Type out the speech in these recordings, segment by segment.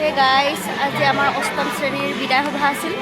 Hey guys, আজি আমাৰ অষ্টম শ্ৰেণীৰ বিদায় সভা আছিল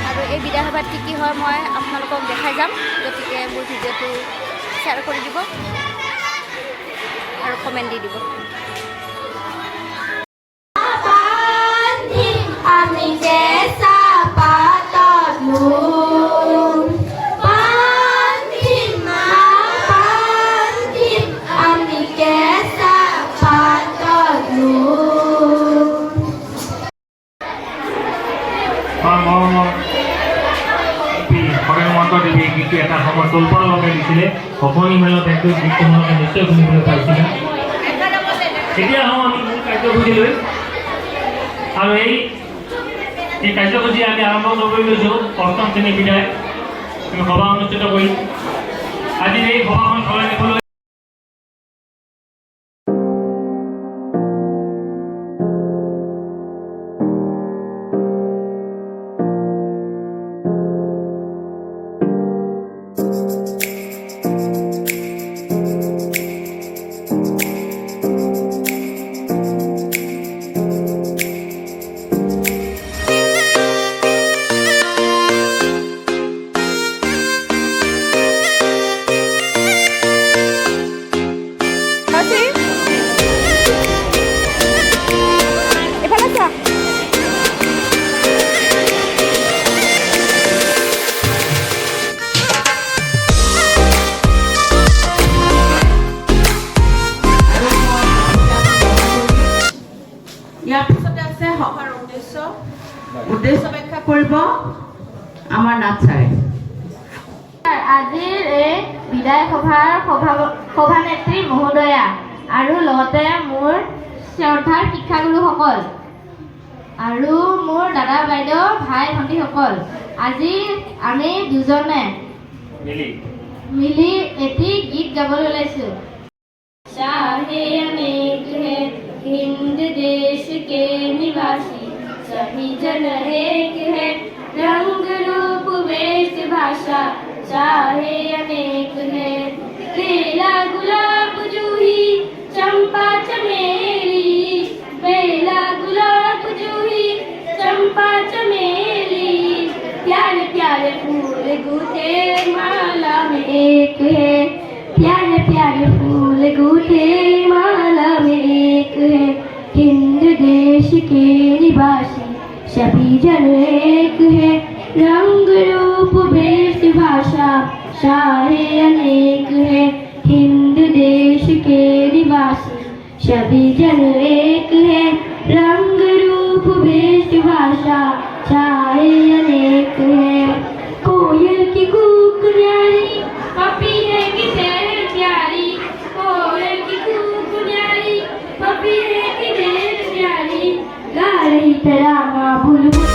আৰু এই বিদায় সভাত কি হয় মই আপোনালোকক দেখাই যাম। গতিকে মোৰ ভিডিঅ'টো শ্বেয়াৰ কৰি দিব আৰু কমেণ্ট দি দিব। গীতটো এটা সময় তোলপাৰ লগাই দিছিলে অসমী মেলত সেইটো গীত তোমালোকে নিশ্চয় শুনিবলৈ পাইছিলে। এতিয়া আহোঁ আমি মূল কাৰ্যসূচীলৈ আৰু এই কাৰ্যসূচী আমি আৰম্ভ কৰি লৈছোঁ। অষ্টম শ্ৰেণী বিদায় আমি সভা অনুষ্ঠিত কৰিম। আজি এই সভাখন চলাই নিবলৈ ইয়াৰ পিছতে আছে সভাৰ উদ্দেশ্য ব্যাখ্যা কৰিব আমাৰ নাথ ছাৰে। আজিৰ এই বিদায় সভাৰ সভানেত্ৰী মহোদয়া আৰু লগতে মোৰ শ্ৰদ্ধাৰ শিক্ষাগুৰুসকল আৰু মোৰ দাদা বাইদেউ ভাই ভণ্টিসকল, আজি আমি দুজনে মিলি এটি গীত গাবলৈ ওলাইছোঁ। चाहे अनेक है हिंद देश के निवासी, सभी जन एक है रंग रूप वेश भाषा। चाहे अनेक है केला गुलाब जूही चंपा चमेली, बेला गुलाब जूही चंपा चमेली, प्यारे प्यारे फूल गूथे माला में एक है, प्यारे प्यारे फूल गूथे माला में एक है। हिंद देश के निवासी सभी जन एक है रंग रूप वेश भाषा। चाहे अनेक है हिंद देश के निवासी सभी जन एक है रंग रूप वेश भाषा। चाहे अनेक है कोयल की कूक न्यारी, पपी है किसे प्यारी, कोयल की कूक न्यारी, पपी है किसे प्यारी, गा रही तराना बुलबुल।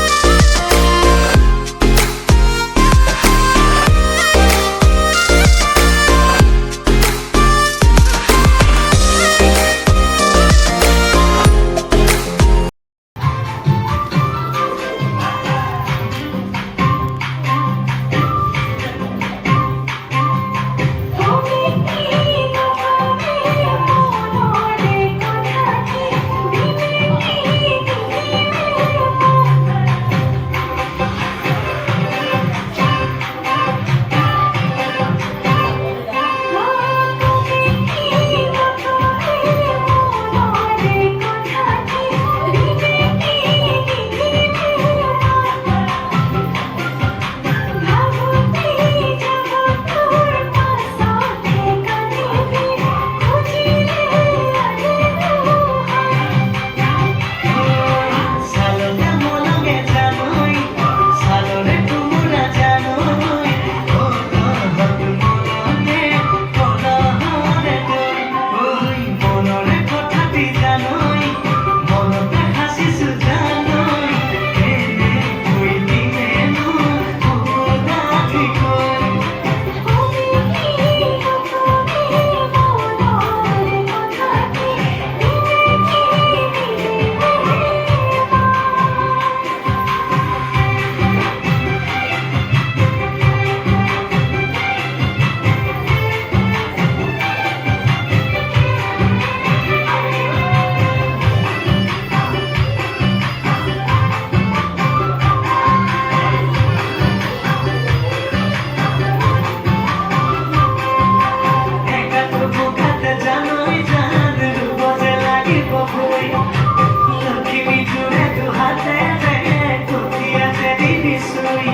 লক্ষ্মী জুড়ে দু হাতে কুটিয়াতে দিবি শুই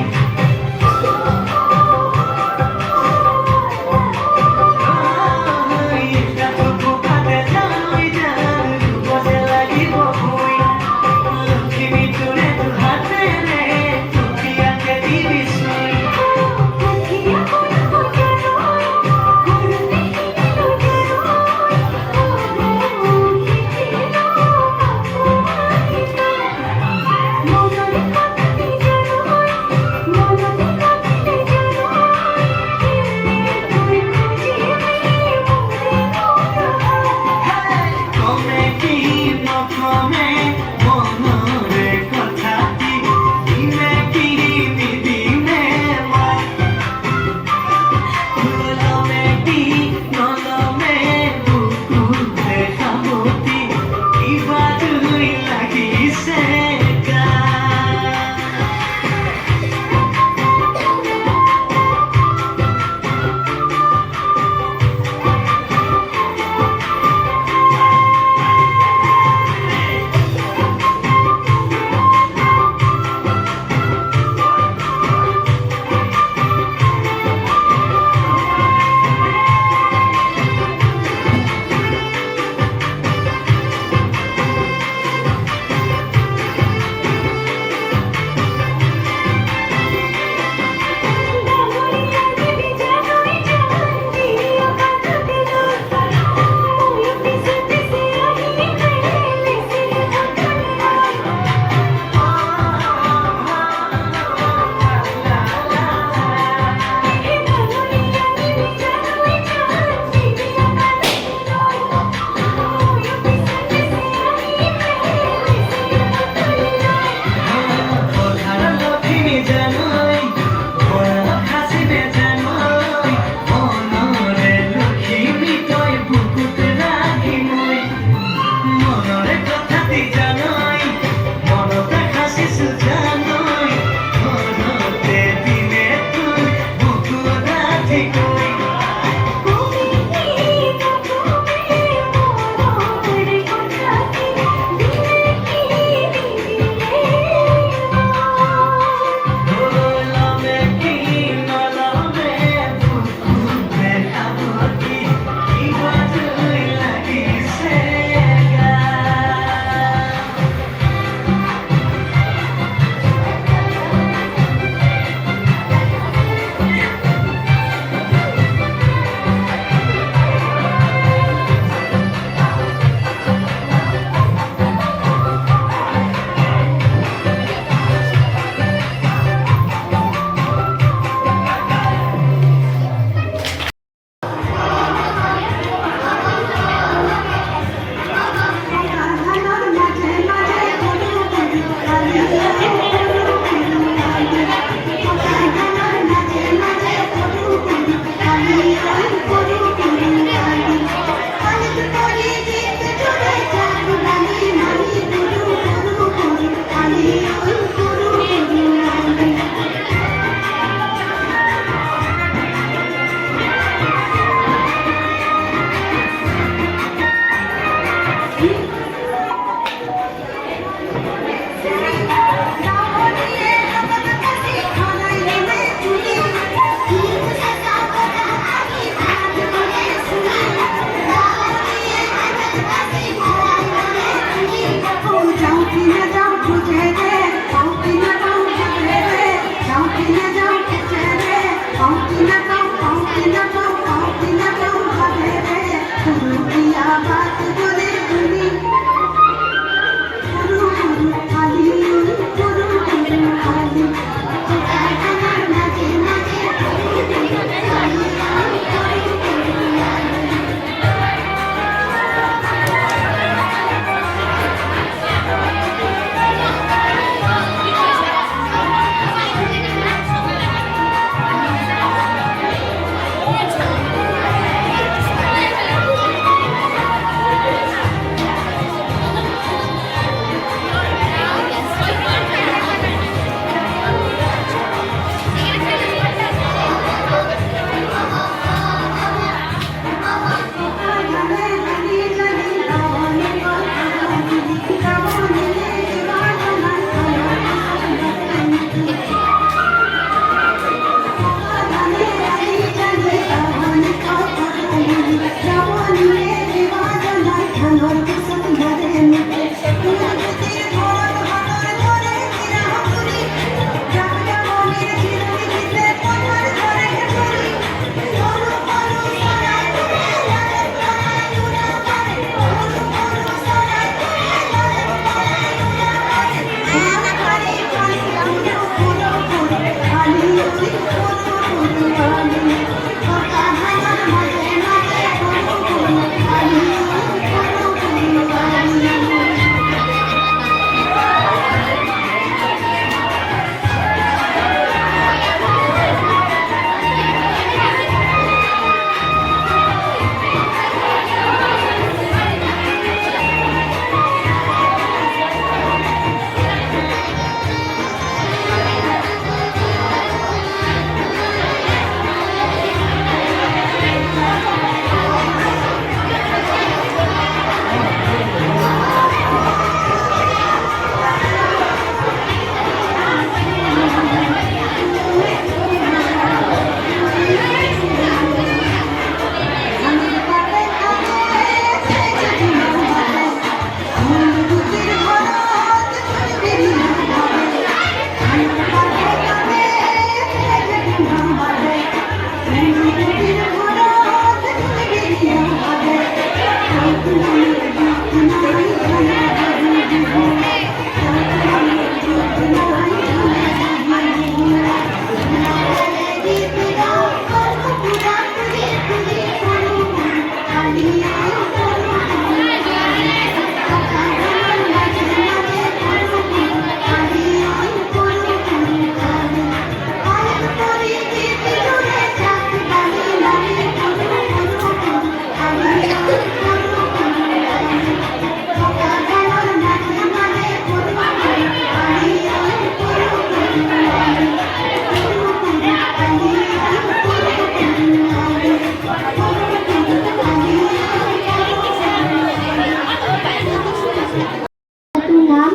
नाम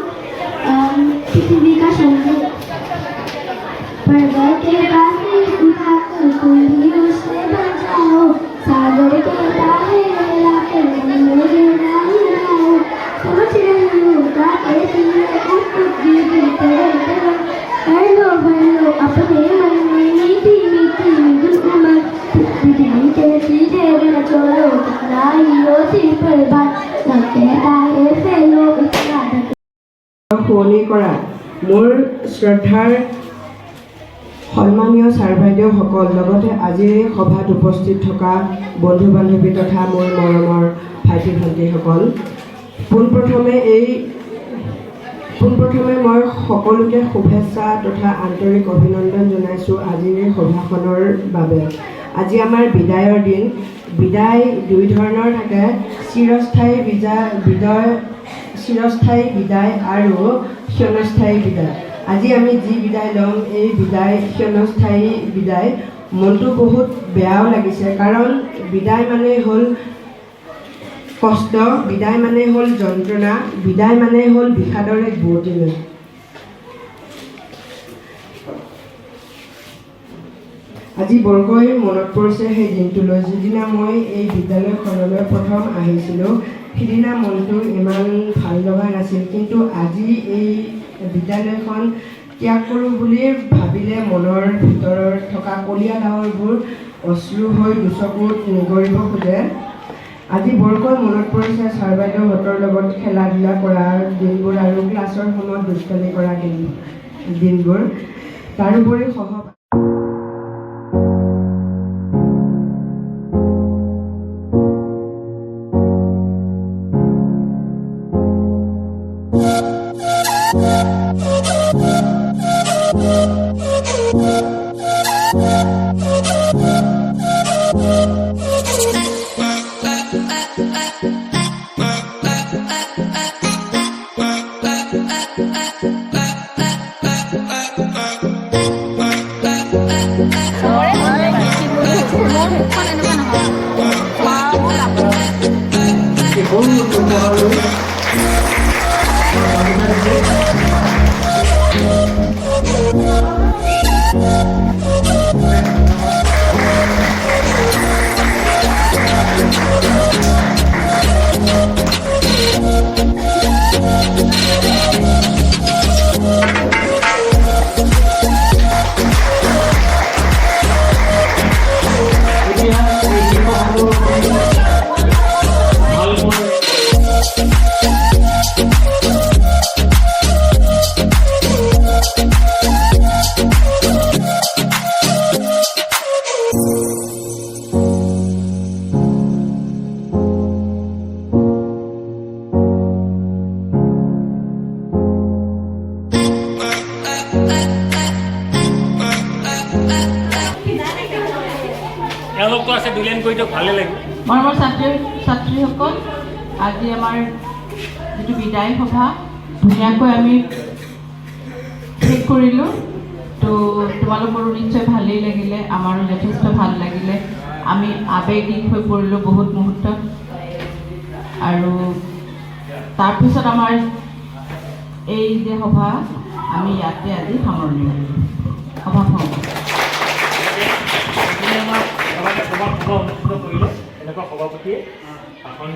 पृथ्वी का सौंदर्य पर्वत के बादल उठाकर कोई भी उसे बचाओ सागर के तारे लाकर मुझे डालो समझ रहे हो गाते सुने कुछ गिरते भर लो अपने मन में मीठी मीठी मधुर उमंग पृथ्वी के सीधे न छोड़ो कितना ही होती पर बात न कहता है फैलो इतना শুৱনি কৰা মোৰ শ্ৰদ্ধাৰ সন্মানীয় ছাৰ বাইদেউসকল লগতে আজিৰ এই সভাত উপস্থিত থকা বন্ধু বান্ধৱী তথা মোৰ মৰমৰ ভাইটি ভণ্টিসকল পোনপ্ৰথমে মই সকলোকে শুভেচ্ছা তথা আন্তৰিক অভিনন্দন জনাইছোঁ আজিৰ এই সভাখনৰ বাবে। আজি আমাৰ বিদায়ৰ দিন। বিদায় দুই ধৰণৰ থাকে, চিৰস্থায়ী বিদায় আৰু ক্ষণস্থায়ী বিদায়। আজি আমি যি বিদায় ল'ম এই বিদায় ক্ষণস্থায়ী বিদায়। মনটো বহুত বেয়াও লাগিছে, কাৰণ বিদায় মানে হ'ল কষ্ট, বিদায় মানে হ'ল যন্ত্ৰণা, বিদায় মানে হ'ল বিষাদৰ এক বুৱতী। আজি বৰকৈ মনত পৰিছে সেই দিনটোলৈ, যিদিনা মই এই বিদ্যালয়খনলৈ প্ৰথম আহিছিলোঁ। সিদিনা মনটো ইমান ভাল লগা নাছিল, কিন্তু আজি এই বিদ্যালয়খন ত্যাগ কৰোঁ বুলি ভাবিলে মনৰ ভিতৰত থকা কলীয়া ডাৱৰবোৰ অশ্ৰু হৈ দুচকুত নিগৰিব খোজে। আজি বৰকৈ মনত পৰিছে ছাৰ বাইদেউহঁতৰ লগত খেলা ধূলা কৰা দিনবোৰ আৰু ক্লাছৰ সময়ত দুষ্টালি কৰা দিনবোৰ। তাৰোপৰি এওঁলোকতো আছে দুলেন কৰিতো ভালে লাগিব। মৰমৰ ছাত্ৰীসকল, আজি আমাৰ যিটো বিদায় সভা ধুনীয়াকৈ আমি শেষ কৰিলোঁ। তো তোমালোকৰো নিশ্চয় ভালেই লাগিলে, আমাৰো যথেষ্ট ভাল লাগিলে। আমি আৱেগিক হৈ পৰিলোঁ বহুত মুহূৰ্তত, আৰু তাৰপিছত আমাৰ এই যে সভা আমি ইয়াতে আজি সামৰণি মাৰিলোঁ। সভা অনুষ্ঠিত কৰিলে এনেকুৱা সভাপতিয়ে ভাষণ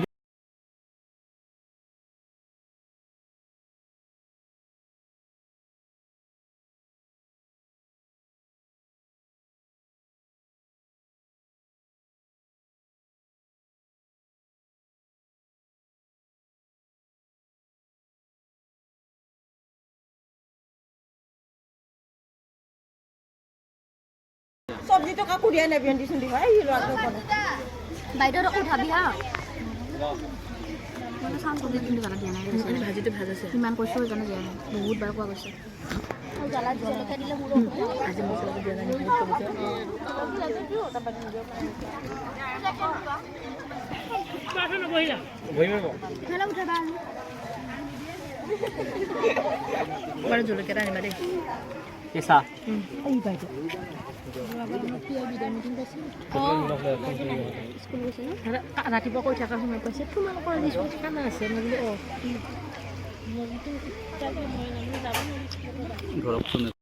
চব্জিটো কাকো দিয়া নাই, ভেন্দি চুন্দি হয় বাইদেউ অকল ভাবি হা মানে চাউণ্ড চব্জি কিন্তু জানা দিয়া নাই, ভাজিটো ভাজিছে ইমান কৈছোঁ সেইকাৰণে দিয়া নাই, বহুত বাৰ কোৱা গৈছে। জ্বালা জলকীয়া দিলে মোৰো আজি মছলাটো দিয়া নাই, জলকীয়া এটা আনিবা দেই কেঁচা ৰাতিপুৱা কৈ থকা সময় কৈছে তোমালোকৰ আজি খানা আছে মই বোলো মনটো ইচ্ছা যে মই যাব নোৱাৰিছিলোঁ।